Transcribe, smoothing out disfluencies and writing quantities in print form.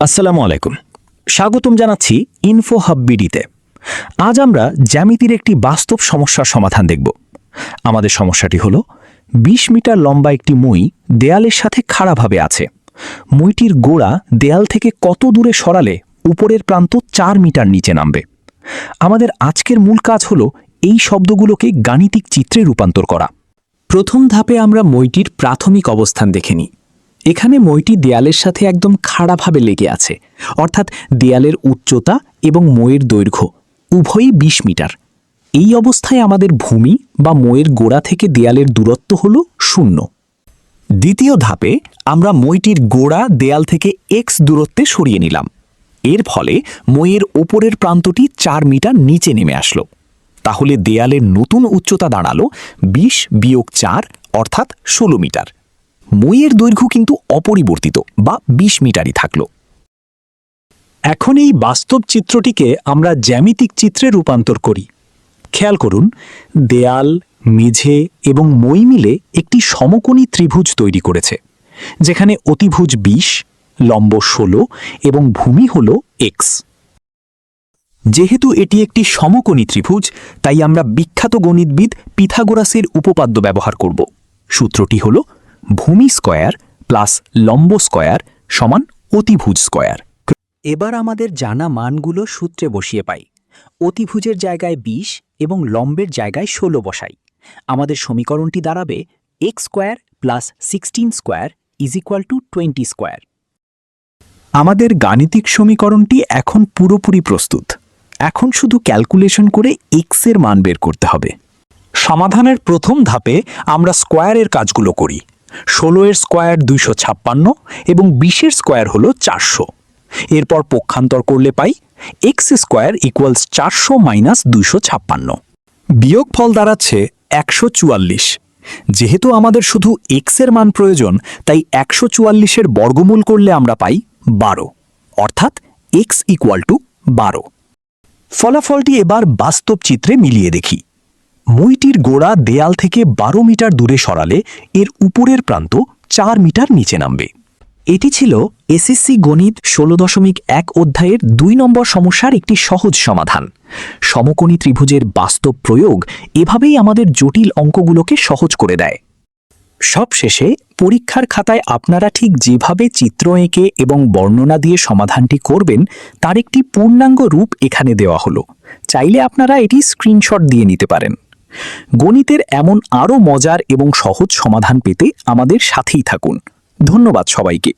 আসসালামু আলাইকুম, স্বাগতম জানাচ্ছি ইনফো হাব বিডিতে। আজ আমরা জ্যামিতির একটি বাস্তব সমস্যার সমাধান দেখব। আমাদের সমস্যাটি হলো ২০ মিটার লম্বা একটি মই দেয়ালের সাথে খাড়াভাবে আছে। মইটির গোড়া দেয়াল থেকে কত দূরে সরালে উপরের প্রান্ত ৪ মিটার নিচে নামবে। আমাদের আজকের মূল কাজ হলো এই শব্দগুলোকে গাণিতিক চিত্রে রূপান্তর করা। প্রথম ধাপে আমরা মইটির প্রাথমিক অবস্থান দেখে নিই। এখানে মইটি দেয়ালের সাথে একদম খাড়াভাবে লেগে আছে, অর্থাৎ দেয়ালের উচ্চতা এবং মইয়ের দৈর্ঘ্য উভয়ই ২০ মিটার। এই অবস্থায় আমাদের ভূমি বা মইয়ের গোড়া থেকে দেয়ালের দূরত্ব হল ০। দ্বিতীয় ধাপে আমরা মইটির গোড়া দেয়াল থেকে এক্স দূরত্বে সরিয়ে নিলাম। এর ফলে মইয়ের ওপরের প্রান্তটি ৪ মিটার নিচে নেমে আসলো। তাহলে দেয়ালের নতুন উচ্চতা দাঁড়ালো ২০ - ৪ অর্থাৎ ১৬ মিটার। মইয়ের দৈর্ঘ্য কিন্তু অপরিবর্তিত বা ২০ মিটারই থাকল। এখন এই বাস্তব চিত্রটিকে আমরা জ্যামিতিক চিত্রে রূপান্তর করি। খেয়াল করুন, দেয়াল, মেঝে এবং মই মিলে একটি সমকোণী ত্রিভুজ তৈরি করেছে, যেখানে অতিভুজ ২০, লম্ব ১৬ এবং ভূমি হল এক্স। যেহেতু এটি একটি সমকোণী ত্রিভুজ, তাই আমরা বিখ্যাত গণিতবিদ পিথাগোরাসের উপপাদ্য ব্যবহার করব। সূত্রটি হল ভূমি স্কয়ার প্লাস লম্ব স্কয়ার সমান অতিভুজ স্কয়ার। এবার আমাদের জানা মানগুলো সূত্রে বসিয়ে পাই। অতিভুজের জায়গায় ২০ এবং লম্বের জায়গায় ১৬ বসাই। আমাদের সমীকরণটি দাঁড়াবে x square plus 16 square is equal to 20 square. আমাদের গাণিতিক সমীকরণটি এখন পুরোপুরি প্রস্তুত। এখন শুধু ক্যালকুলেশন করে এক্স এর মান বের করতে হবে। সমাধানের প্রথম ধাপে আমরা স্কয়ারের কাজগুলো করি। ১৬ এর স্কয়ার ২৫৬ এবং ২০ এর স্কয়ার হল ৪০০। এরপর পক্ষান্তর করলে পাই এক্স স্কয়ার ইকুয়ালস ৪০০ মাইনাস ২৫৬। বিয়োগফল দাঁড়াচ্ছে ১৪৪। যেহেতু আমাদের শুধু এক্স এর মান প্রয়োজন, তাই ১৪৪-এর বর্গমূল করলে আমরা পাই ১২, অর্থাৎ এক্স ইকুয়াল টু ১২। ফলাফলটি এবার বাস্তব চিত্রে মিলিয়ে দেখি। মইটির গোড়া দেয়াল থেকে ১২ মিটার দূরে সরালে এর উপরের প্রান্ত ৪ মিটার নিচে নামবে। এটি ছিল এসএসসি গণিত ১৬.১ অধ্যায়ের ২ নম্বর সমস্যার একটি সহজ সমাধান। সমকোণী ত্রিভুজের বাস্তব প্রয়োগ এভাবেই আমাদের জটিল অঙ্কগুলোকে সহজ করে দেয়। সবশেষে পরীক্ষার খাতায় আপনারা ঠিক যেভাবে চিত্র এঁকে এবং বর্ণনা দিয়ে সমাধানটি করবেন, তার একটি পূর্ণাঙ্গ রূপ এখানে দেওয়া হলো। চাইলে আপনারা এটি স্ক্রিনশট দিয়ে নিতে পারেন। গণিতের এমন আরও মজার এবং সহজ সমাধান পেতে আমাদের সাথেই থাকুন। ধন্যবাদ সবাইকে।